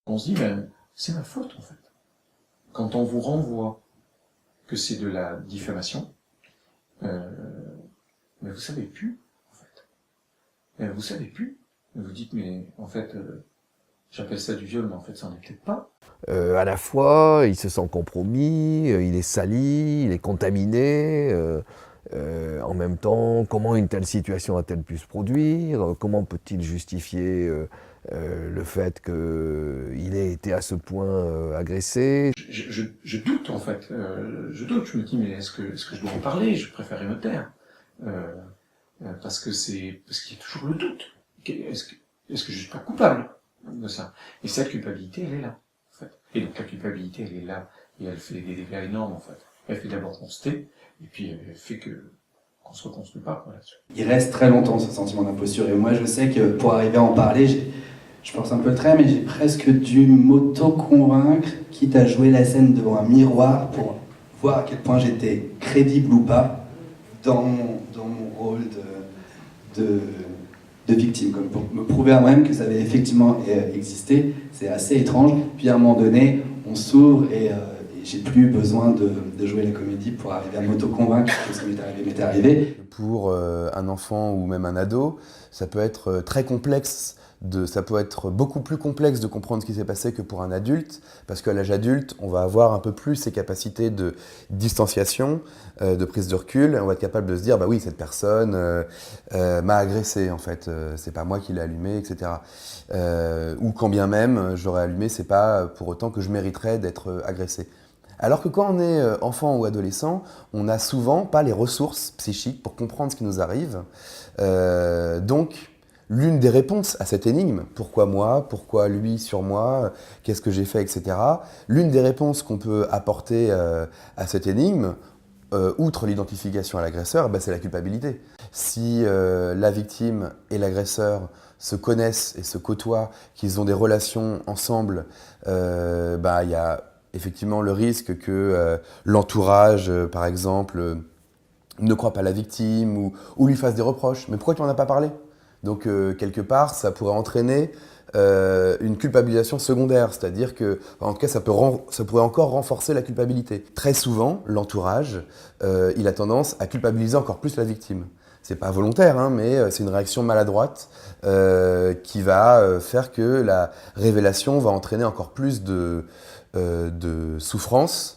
On se dit, ben, c'est ma faute en fait. Quand on vous renvoie que c'est de la diffamation, mais vous savez plus, en fait. Vous savez plus. Vous dites, mais en fait, j'appelle ça du viol, mais en fait, ça n'en est peut-être pas. À la fois, il se sent compromis, il est sali, il est contaminé. En même temps, comment une telle situation a-t-elle pu se produire? Comment peut-il justifier le fait qu'il ait été à ce point agressé? Je doute, en fait. Je doute. Je me dis, mais est-ce que je dois en parler? Je préférerais me taire. Parce qu'il y a toujours le doute. Est-ce que je suis pas coupable de ça? Et cette culpabilité, elle est là, en fait. Et donc la culpabilité, elle est là, et elle fait des dégâts énormes, en fait. Elle fait d'abord qu'on se tait, et puis elle fait qu'on se reconstruit pas, quoi, là-dessus. Il reste très longtemps ce sentiment d'imposture, et moi je sais que pour arriver à en parler, je pense un peu le trait, mais j'ai presque dû m'auto-convaincre, quitte à jouer la scène devant un miroir pour voir à quel point j'étais crédible ou pas dans mon rôle de victime, comme pour me prouver à moi-même que ça avait effectivement existé. C'est assez étrange. Puis à un moment donné, on s'ouvre et j'ai plus besoin de jouer la comédie pour arriver à m'auto-convaincre que ce qui m'était arrivé. Pour un enfant ou même un ado, ça peut être très complexe. Ça peut être beaucoup plus complexe de comprendre ce qui s'est passé que pour un adulte, parce qu'à l'âge adulte, on va avoir un peu plus ces capacités de distanciation, de prise de recul. On va être capable de se dire, bah oui, cette personne m'a agressé, en fait, c'est pas moi qui l'ai allumé, etc. Ou quand bien même j'aurais allumé, c'est pas pour autant que je mériterais d'être agressé. Alors que quand on est enfant ou adolescent, on n'a souvent pas les ressources psychiques pour comprendre ce qui nous arrive. Donc, l'une des réponses à cette énigme, pourquoi moi, pourquoi lui sur moi, qu'est-ce que j'ai fait, etc. L'une des réponses qu'on peut apporter à cette énigme, outre l'identification à l'agresseur, c'est la culpabilité. Si la victime et l'agresseur se connaissent et se côtoient, qu'ils ont des relations ensemble, il y a effectivement le risque que l'entourage, par exemple, ne croit pas la victime ou lui fasse des reproches. Mais pourquoi tu m'en as pas parlé? Donc quelque part, ça pourrait entraîner une culpabilisation secondaire, c'est-à-dire que, en tout cas, ça pourrait encore renforcer la culpabilité. Très souvent, l'entourage, il a tendance à culpabiliser encore plus la victime. C'est pas volontaire, hein, mais c'est une réaction maladroite qui va faire que la révélation va entraîner encore plus de souffrance